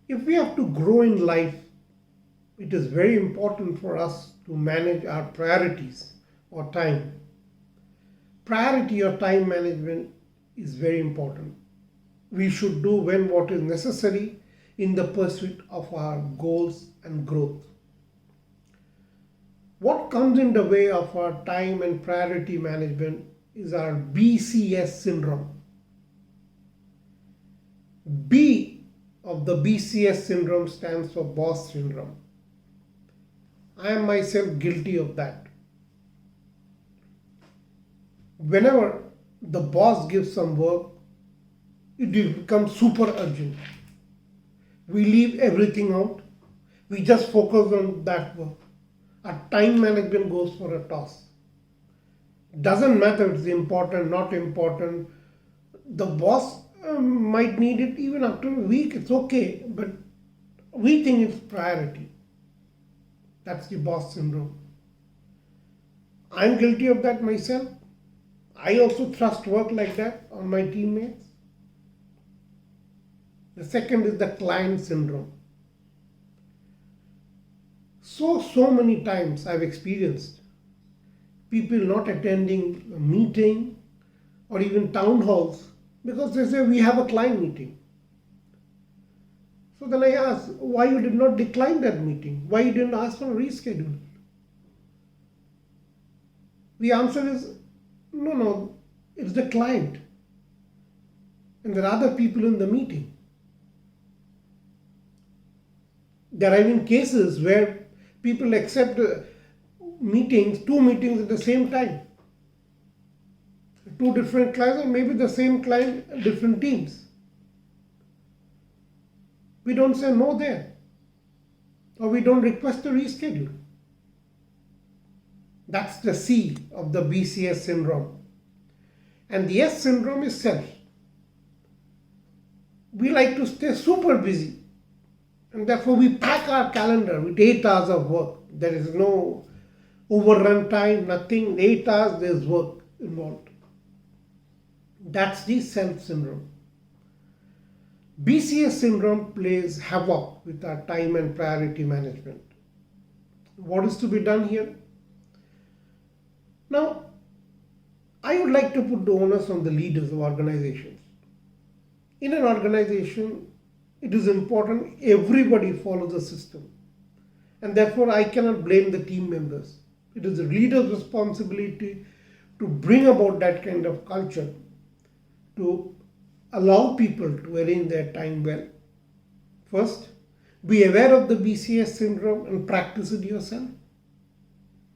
If we have to grow in life, it is very important for us to manage our priorities or time. Priority or time management is very important. We should do when what is necessary in the pursuit of our goals and growth. What comes in the way of our time and priority management is our BCS syndrome. B of the BCS syndrome stands for boss syndrome. I am myself guilty of that. Whenever the boss gives some work, it becomes super urgent. We leave everything out. We just focus on that work. Our time management goes for a toss. Doesn't matter if it's important, not important. The boss might need it even after a week, it's okay, but we think it's priority. That's the boss syndrome. I'm guilty of that myself. I also thrust work like that on my teammates. The second is the client syndrome. So many times I've experienced people not attending a meeting or even town halls because they say we have a client meeting. So then I ask, why you did not decline that meeting? Why you didn't ask for a reschedule? The answer is, no, it's the client. And there are other people in the meeting. There are even cases where people accept meetings, two meetings at the same time. Two different clients, or maybe the same client, different teams. We don't say no there, or we don't request a reschedule. That's the C of the BCS syndrome. And the S syndrome is self. We like to stay super busy, and therefore we pack our calendar with 8 hours of work. There is no overrun time, nothing. 8 hours, there's work involved. That's the self syndrome. BCS syndrome plays havoc with our time and priority management. What is to be done here? Now, I would like to put the onus on the leaders of organizations. In an organization, it is important everybody follows the system. And therefore, I cannot blame the team members. It is the leader's responsibility to bring about that kind of culture, to allow people to arrange their time well. First, be aware of the BCS syndrome and practice it yourself.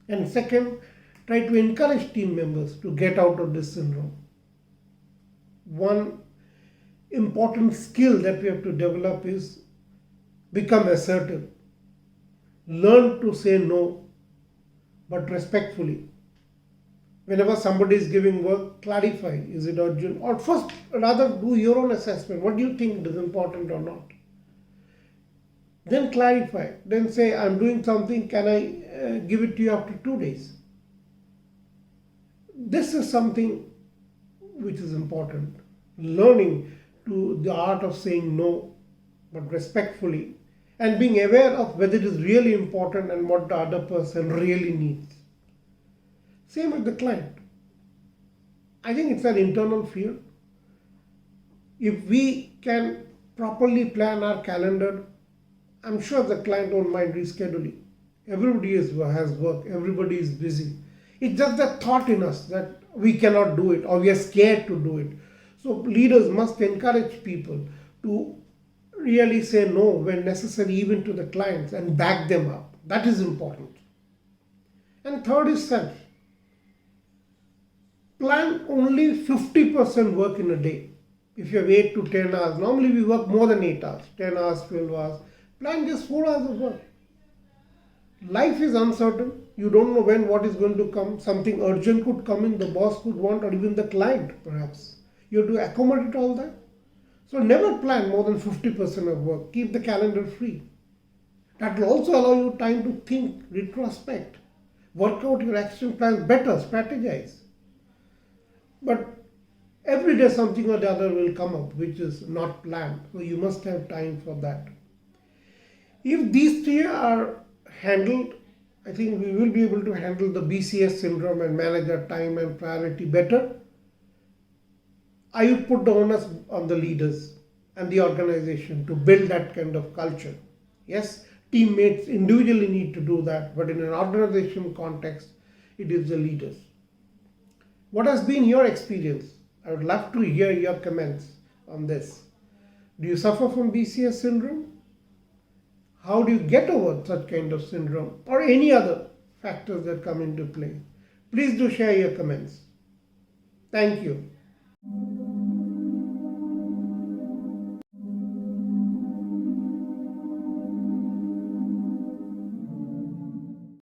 And second, try to encourage team members to get out of this syndrome. One important skill that we have to develop is become assertive. Learn to say no, but respectfully. Whenever somebody is giving work, clarify, is it urgent? Or first, rather do your own assessment. What do you think is important or not? Then clarify. Then say, I'm doing something, can I give it to you after 2 days? This is something which is important. Learning to the art of saying no, but respectfully, and being aware of whether it is really important and what the other person really needs. Same with the client. I think it's an internal fear. If we can properly plan our calendar, I'm sure the client won't mind rescheduling. Everybody has work, everybody is busy. It's just that thought in us that we cannot do it or we are scared to do it. So leaders must encourage people to really say no when necessary, even to the clients, and back them up. That is important. And third is self. Plan only 50% work in a day. If you have 8 to 10 hours, normally we work more than 8 hours, 10 hours, 12 hours. Plan just 4 hours of work. Life is uncertain. You don't know when what is going to come. Something urgent could come in, the boss could want, or even the client perhaps. You have to accommodate all that. So never plan more than 50% of work. Keep the calendar free. That will also allow you time to think, retrospect, work out your action plans better, strategize. But every day something or the other will come up which is not planned. So you must have time for that. If these three are handled, I think we will be able to handle the BCS syndrome and manage our time and priority better. I would put the onus on the leaders and the organization to build that kind of culture. Yes, teammates individually need to do that, but in an organization context, it is the leaders. What has been your experience? I would love to hear your comments on this. Do you suffer from BCS syndrome? How do you get over such kind of syndrome or any other factors that come into play? Please do share your comments. Thank you.